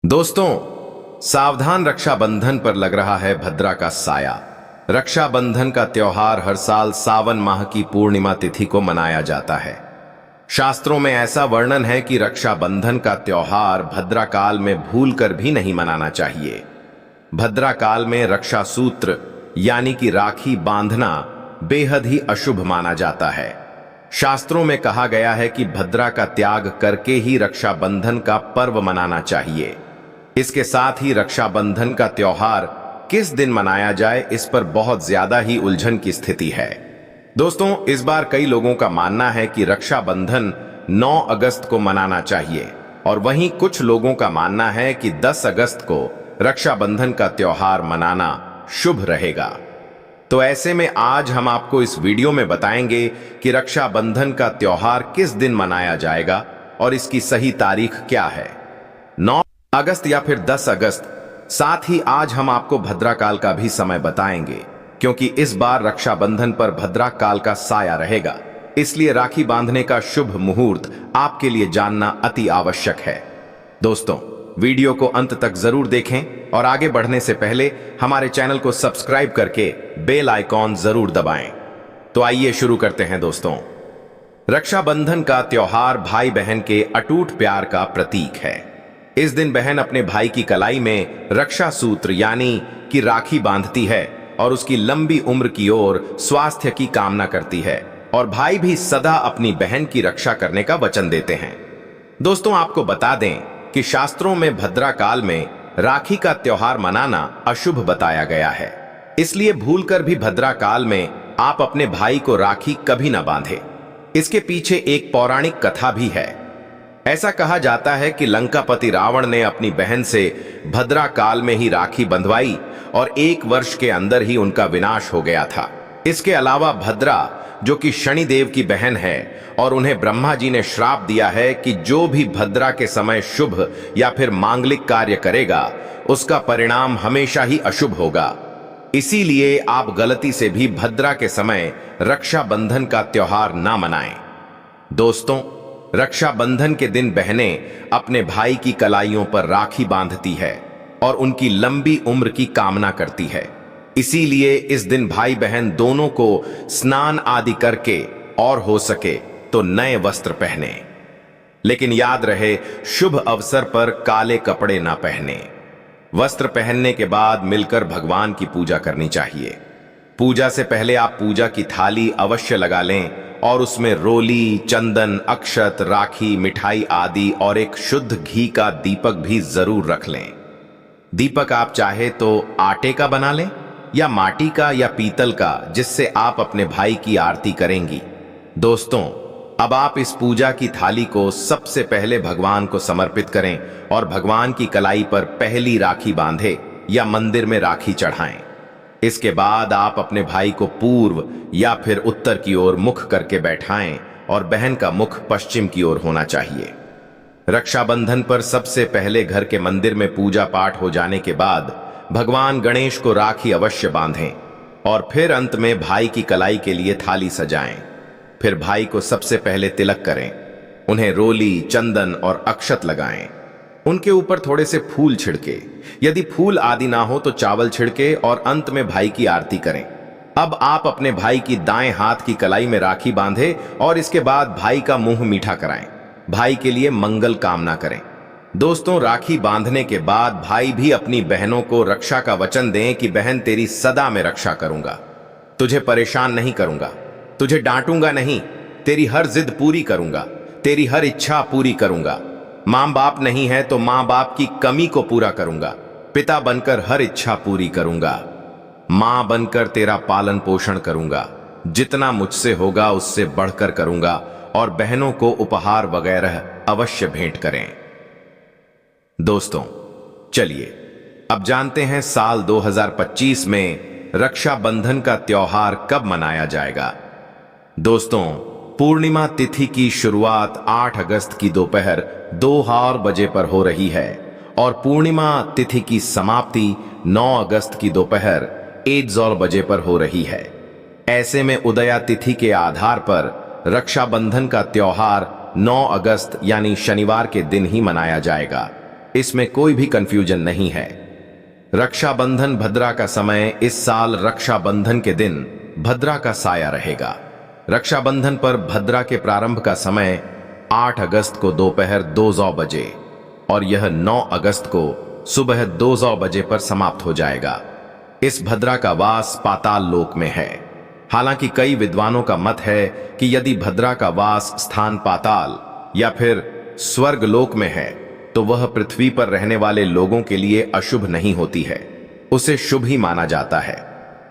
दोस्तों, सावधान, रक्षाबंधन पर लग रहा है भद्रा का साया। रक्षाबंधन का त्योहार हर साल सावन माह की पूर्णिमा तिथि को मनाया जाता है। शास्त्रों में ऐसा वर्णन है कि रक्षाबंधन का त्योहार भद्रा काल में भूलकर भी नहीं मनाना चाहिए। भद्रा काल में रक्षा सूत्र यानी कि राखी बांधना बेहद ही अशुभ माना जाता है। शास्त्रों में कहा गया है कि भद्रा का त्याग करके ही रक्षाबंधन का पर्व मनाना चाहिए। इसके साथ ही रक्षाबंधन का त्योहार किस दिन मनाया जाए, इस पर बहुत ज्यादा ही उलझन की स्थिति है। दोस्तों, इस बार कई लोगों का मानना है कि रक्षाबंधन 9 अगस्त को मनाना चाहिए और वहीं कुछ लोगों का मानना है कि 10 अगस्त को रक्षाबंधन का त्योहार मनाना शुभ रहेगा। तो ऐसे में आज हम आपको इस वीडियो में बताएंगे कि रक्षाबंधन का त्योहार किस दिन मनाया जाएगा और इसकी सही तारीख क्या है, 9 अगस्त या फिर 10 अगस्त। साथ ही आज हम आपको भद्रा काल का भी समय बताएंगे, क्योंकि इस बार रक्षाबंधन पर भद्रा काल का साया रहेगा। इसलिए राखी बांधने का शुभ मुहूर्त आपके लिए जानना अति आवश्यक है। दोस्तों, वीडियो को अंत तक जरूर देखें और आगे बढ़ने से पहले हमारे चैनल को सब्सक्राइब करके बेल आइकॉन जरूर दबाएं। तो आइए शुरू करते हैं। दोस्तों, रक्षाबंधन का त्योहार भाई बहन के अटूट प्यार का प्रतीक है। इस दिन बहन अपने भाई की कलाई में रक्षा सूत्र यानी कि राखी बांधती है और उसकी लंबी उम्र की ओर स्वास्थ्य की कामना करती है, और भाई भी सदा अपनी बहन की रक्षा करने का वचन देते हैं। दोस्तों, आपको बता दें कि शास्त्रों में भद्रा काल में राखी का त्योहार मनाना अशुभ बताया गया है। इसलिए भूलकर भी भद्रा काल में आप अपने भाई को राखी कभी ना बांधे। इसके पीछे एक पौराणिक कथा भी है। ऐसा कहा जाता है कि लंकापति रावण ने अपनी बहन से भद्रा काल में ही राखी बंधवाई और 1 वर्ष के अंदर ही उनका विनाश हो गया था। इसके अलावा भद्रा, जो कि शनिदेव की बहन है, और उन्हें ब्रह्मा जी ने श्राप दिया है कि जो भी भद्रा के समय शुभ या फिर मांगलिक कार्य करेगा उसका परिणाम हमेशा ही अशुभ होगा। इसीलिए आप गलती से भी भद्रा के समय रक्षाबंधन का त्योहार ना मनाएं। दोस्तों, रक्षाबंधन के दिन बहनें अपने भाई की कलाइयों पर राखी बांधती है और उनकी लंबी उम्र की कामना करती है। इसीलिए इस दिन भाई बहन दोनों को स्नान आदि करके और हो सके तो नए वस्त्र पहने। लेकिन याद रहे, शुभ अवसर पर काले कपड़े ना पहने। वस्त्र पहनने के बाद मिलकर भगवान की पूजा करनी चाहिए। पूजा से पहले आप पूजा की थाली अवश्य लगा लें और उसमें रोली, चंदन, अक्षत, राखी, मिठाई आदि और एक शुद्ध घी का दीपक भी जरूर रख लें। दीपक आप चाहे तो आटे का बना लें या माटी का या पीतल का, जिससे आप अपने भाई की आरती करेंगी। दोस्तों, अब आप इस पूजा की थाली को सबसे पहले भगवान को समर्पित करें और भगवान की कलाई पर पहली राखी बांधे या मंदिर में राखी चढ़ाएं। इसके बाद आप अपने भाई को पूर्व या फिर उत्तर की ओर मुख करके बैठाएं और बहन का मुख पश्चिम की ओर होना चाहिए। रक्षाबंधन पर सबसे पहले घर के मंदिर में पूजा पाठ हो जाने के बाद भगवान गणेश को राखी अवश्य बांधें और फिर अंत में भाई की कलाई के लिए थाली सजाएं। फिर भाई को सबसे पहले तिलक करें, उन्हें रोली, चंदन और अक्षत लगाएं। उनके ऊपर थोड़े से फूल छिड़के, यदि फूल आदि ना हो तो चावल छिड़के और अंत में भाई की आरती करें। अब आप अपने भाई की दाएं हाथ की कलाई में राखी बांधे और इसके बाद भाई का मुंह मीठा कराएं। भाई के लिए मंगल कामना करें। दोस्तों, राखी बांधने के बाद भाई भी अपनी बहनों को रक्षा का वचन दें कि बहन, तेरी सदा मैं रक्षा करूंगा, तुझे परेशान नहीं करूंगा, तुझे डांटूंगा नहीं, तेरी हर जिद पूरी करूंगा, तेरी हर इच्छा पूरी करूंगा। मां बाप नहीं है तो मां बाप की कमी को पूरा करूंगा, पिता बनकर हर इच्छा पूरी करूंगा, मां बनकर तेरा पालन पोषण करूंगा, जितना मुझसे होगा उससे बढ़कर करूंगा, और बहनों को उपहार वगैरह अवश्य भेंट करें। दोस्तों, चलिए अब जानते हैं साल 2025 में रक्षाबंधन का त्योहार कब मनाया जाएगा। दोस्तों, पूर्णिमा तिथि की शुरुआत 8 अगस्त की दोपहर 2 बजे पर हो रही है और पूर्णिमा तिथि की समाप्ति 9 अगस्त की दोपहर 1 बजे पर हो रही है। ऐसे में उदया तिथि के आधार पर रक्षाबंधन का त्योहार 9 अगस्त यानी शनिवार के दिन ही मनाया जाएगा। इसमें कोई भी कंफ्यूजन नहीं है। रक्षाबंधन भद्रा का समय इस साल रक्षाबंधन के दिन भद्रा का साया रहेगा। रक्षाबंधन पर भद्रा के प्रारंभ का समय 8 अगस्त को दोपहर 2 बजे और यह 9 अगस्त को सुबह 2 बजे पर समाप्त हो जाएगा। इस भद्रा का वास पाताल लोक में है। हालांकि कई विद्वानों का मत है कि यदि भद्रा का वास स्थान पाताल या फिर स्वर्ग लोक में है तो वह पृथ्वी पर रहने वाले लोगों के लिए अशुभ नहीं होती है, उसे शुभ ही माना जाता है।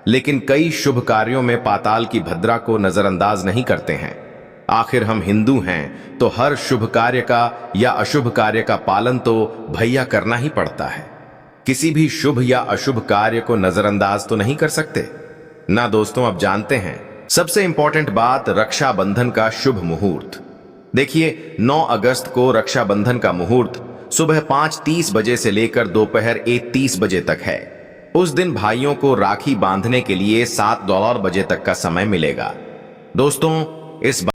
लेकिन कई शुभ कार्यों में पाताल की भद्रा को नजरअंदाज नहीं करते हैं। आखिर हम हिंदू हैं तो हर शुभ कार्य का या अशुभ कार्य का पालन तो भैया करना ही पड़ता है। किसी भी शुभ या अशुभ कार्य को नजरअंदाज तो नहीं कर सकते ना। दोस्तों, अब जानते हैं सबसे इंपॉर्टेंट बात, रक्षाबंधन का शुभ मुहूर्त। देखिए, 9 अगस्त को रक्षाबंधन का मुहूर्त सुबह 5:30 बजे से लेकर दोपहर 1:30 बजे तक है। उस दिन भाइयों को राखी बांधने के लिए $7 बजे तक का समय मिलेगा। दोस्तों, इस